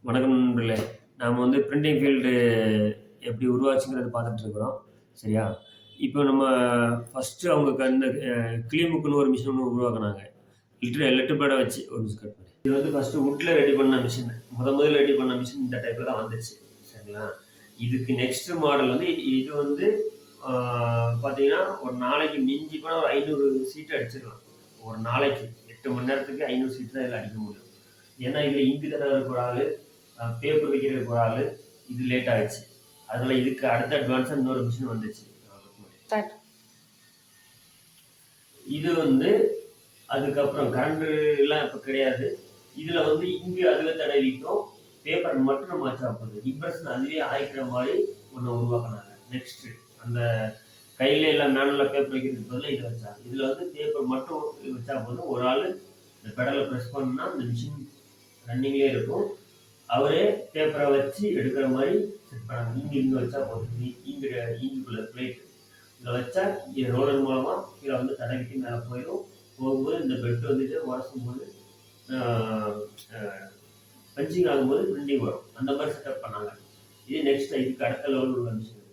வணக்கம் நண்பர்களே. நாம பிரிண்டிங் ஃபீல்டு எப்படி உருவாச்சுங்கிறத பார்த்துட்டு இருக்கிறோம். சரியா? இப்போ நம்ம ஃபர்ஸ்ட்டு அவங்க அந்த கிளிமுக்குன்னு ஒரு மிஷின் ஒண்ணு உருவாக்குனாங்க. லெட்டர் பேட வச்சு ஒரு நிமிஷம் கட் பண்ணி. இது ஃபர்ஸ்ட்டு வுட்ல ரெடி பண்ண மிஷின். முதல்ல ரெடி பண்ண மிஷின் இந்த டைப்ல தான் வந்துச்சு. சரிங்களா? இதுக்கு நெக்ஸ்ட் மாடல் இது ஆ பார்த்தீங்கன்னா, ஒரு நாளைக்கு மிஞ்சி போனா ஒரு 500 சீட் அடிச்சிடலாம். ஒரு நாளைக்கு 8 மணி நேரத்துக்கு 500 சீட் தான் இதில அடிக்க முடியும். ஏன்னா இதில் இங்கு தடவருக்கு ஒரு ஆள், பேப்பர் வைக்கிறதுக்கு ஒரு ஆள், இது லேட் ஆகிடுச்சு. அதனால இதுக்கு அடுத்த அட்வான்ஸாக இன்னொரு மிஷின் வந்துச்சு. இது அதுக்கப்புறம் கரண்ட்லாம் இப்போ கிடையாது. இதில் இங்கு அதுவே தடவிக்கும், பேப்பர் மட்டும் நம்ம வச்சா போகுது. இம்ப்ரெஷன் அதுவே ஆயிக்கிற மாதிரி ஒன்று உருவாக்குனாங்க. நெக்ஸ்ட் அந்த கையில எல்லாம் மேனுவலாக பேப்பர் வைக்கிறதுக்கு பதிலாக இதை வச்சாங்க. இதில் பேப்பர் மட்டும் வச்சா போதும். ஒரு ஆள் இந்த பெடலை ப்ரெஸ் பண்ணா இந்த மிஷின் ரன்னிங்லேயே இருக்கும். அவரே பேப்பரை வச்சு எடுக்கிற மாதிரி செட் பண்ணாங்க. இங்கே வச்சா போதும். இங்குக்குள்ள பிளேட் இதில் வச்சா ரோலர் மூலமாக கீழே தடவிட்டு மேலே போயிடும். போகும்போது இந்த பெட் உரசும் போது பஞ்சிங் ஆகும்போது பிரிண்டிங் வரும். அந்த மாதிரி செட்டப் பண்ணாங்க. இது நெக்ஸ்ட் இதுக்கு அடுத்த லெவல் உள்ள மிஷின்.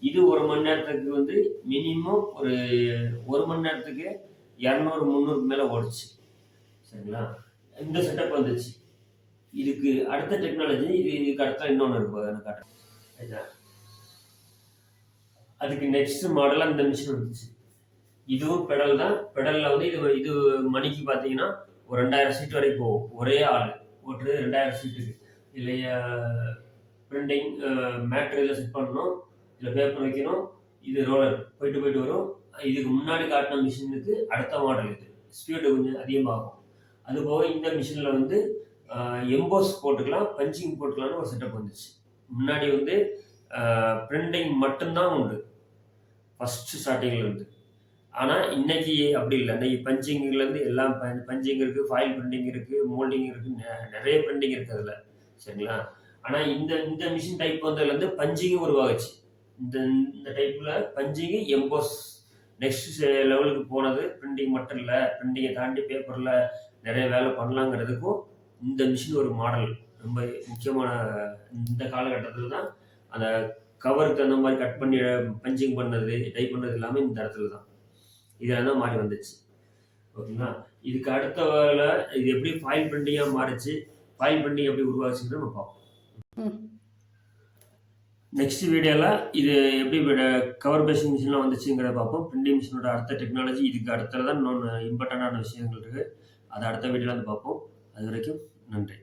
இது ஒரு மணி நேரத்துக்கு மினிமம் ஒரு மணி நேரத்துக்கு 200-300 மேலே ஓடிச்சு. சரிங்களா? இந்த செட்டப் வந்துச்சு. இதுக்கு அடுத்த டெக்னாலஜி இதுக்கு அடுத்த இன்னொன்று இருக்கு. எனக்கு காட்டுறேன். அதுக்கு நெக்ஸ்ட் மாடலாக இந்த மிஷின் வந்துச்சு. இதுவும் பெடல் தான். பெடலில் இது மணிக்கு பார்த்தீங்கன்னா ஒரு 2000 சீட் வரைக்கும் போகும். ஒரே ஆள் ஓட்டு 2000 சீட்டுக்கு. இல்லையா பிரிண்டிங் மேட்ரியில் செட் பண்ணணும், இதில் பேப்பர் வைக்கணும். இது ரோலர் போயிட்டு வரும். இதுக்கு முன்னாடி காட்டின மிஷினுக்கு அடுத்த மாடல் இது ஸ்பீடு கொஞ்சம் அதிகமாகும். அதுபோக இந்த மிஷினில் எம்போஸ் போட்டுக்கலாம், பஞ்சிங் போட்டுக்கலாம்னு ஒரு செட்டப் வந்துச்சு. முன்னாடி பிரிண்டிங் மட்டும்தான் உண்டு ஃபஸ்ட்டு ஸ்டார்டிங்கில் ஆனால் இன்னைக்கு அப்படி இல்லை. இன்னைக்கு பஞ்சிங்லேருந்து எல்லாம் பஞ்சிங் இருக்குது, ஃபாயில் பிரிண்டிங் இருக்குது, மோல்டிங் இருக்குது, நிறைய பிரிண்டிங் இருக்குது அதில். சரிங்களா? ஆனால் இந்த மிஷின் டைப் வந்ததுலேருந்து பஞ்சிங்கும் உருவாகுச்சு. இந்த டைப்பில் பஞ்சிங்கு எம்போஸ் நெக்ஸ்ட் லெவலுக்கு போனது. பிரிண்டிங் மட்டும் இல்லை, பிரிண்டிங்கை தாண்டி பேப்பரில் நிறைய வேலை பண்ணலாங்கிறதுக்கும் இந்த மிஷின் ஒரு மாடல். ரொம்ப முக்கியமான இந்த காலகட்டத்தில் தான் அந்த கவருக்கு அந்த மாதிரி கட் பண்ணி பஞ்சிங் பண்ணது, டைப் பண்ணது எல்லாமே இந்த இடத்துல தான். இதெல்லாம் தான் மாறி வந்துச்சு. ஓகேங்களா? இதுக்கு அடுத்த வேலை இது எப்படி ஃபாயில் பிரிண்டிங்காக மாறிச்சு, ஃபாயில் பிரிண்டிங் எப்படி உருவாச்சுன்னு நம்ம பார்ப்போம். நெக்ஸ்ட் வீடியோவில் இது எப்படி கவர் பேசிங் மிஷின்லாம் வந்துச்சுங்கிறத பார்ப்போம். பிரிண்டிங் மிஷினோட அடுத்த டெக்னாலஜி இதுக்கு அடுத்தது தான் இன்னொன்று இம்பார்ட்டண்டான விஷயங்கள் இருக்குது. அதை அடுத்த வீடியோவில் பார்ப்போம். அது வரைக்கும் நன்றி.